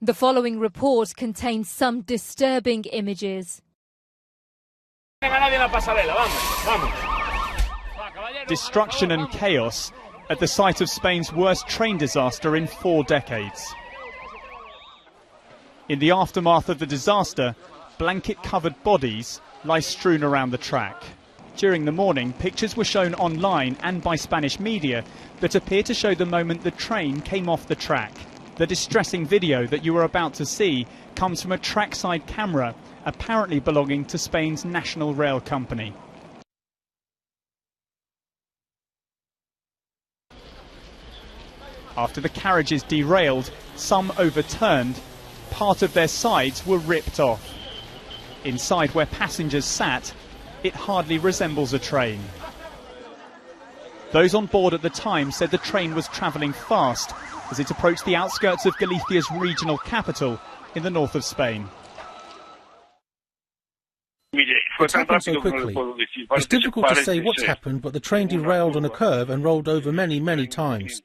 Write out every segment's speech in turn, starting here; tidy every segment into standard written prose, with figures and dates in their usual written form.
The following report contains some disturbing images. Destruction and chaos at the site of Spain's worst train disaster in 4 decades. In the aftermath of the disaster, blanket-covered bodies lie strewn around the track. During the morning, pictures were shown online and by Spanish media that appear to show the moment the train came off the track. The distressing video that you are about to see comes from a trackside camera, apparently belonging to Spain's national rail company. After the carriages derailed, some overturned, part of their sides were ripped off. Inside where passengers sat, it hardly resembles a train. Those on board at the time said the train was travelling fast as it approached the outskirts of Galicia's regional capital in the north of Spain. It happened so quickly. It's difficult to say what's happened, but the train derailed on a curve and rolled over many times.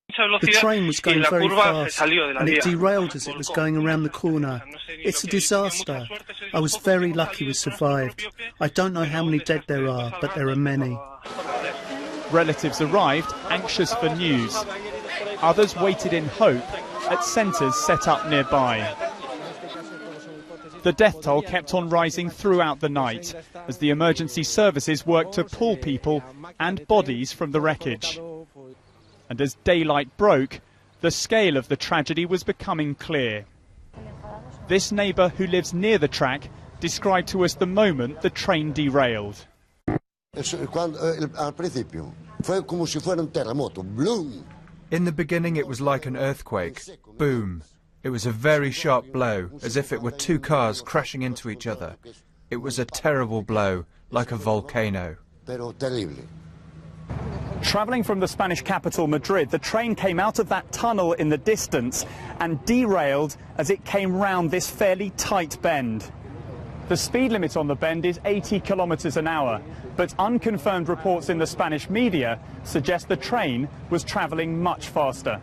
The train was going very fast and it derailed as it was going around the corner. It's a disaster. I was very lucky we survived. I don't know how many dead there are, but there are many. Relatives arrived, anxious for news. Others waited in hope at centres set up nearby. The death toll kept on rising throughout the night as the emergency services worked to pull people and bodies from the wreckage. And as daylight broke, the scale of the tragedy was becoming clear. This neighbour who lives near the track described to us the moment the train derailed. In the beginning it was like an earthquake. Boom. It was a very sharp blow, as if it were 2 cars crashing into each other. It was a terrible blow, like a volcano. Travelling from the Spanish capital, Madrid, the train came out of that tunnel in the distance and derailed as it came round this fairly tight bend. The speed limit on the bend is 80 kilometres an hour, but unconfirmed reports in the Spanish media suggest the train was travelling much faster.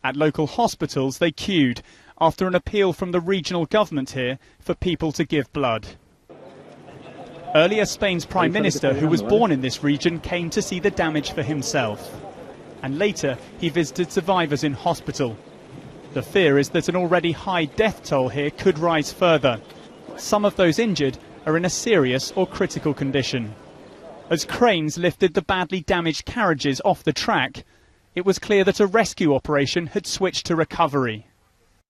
At local hospitals, they queued after an appeal from the regional government here for people to give blood. Earlier, Spain's Prime Minister, who was born in this region, came to see the damage for himself. And later, he visited survivors in hospital. The fear is that an already high death toll here could rise further. Some of those injured are in a serious or critical condition. As cranes lifted the badly damaged carriages off the track, it was clear that a rescue operation had switched to recovery.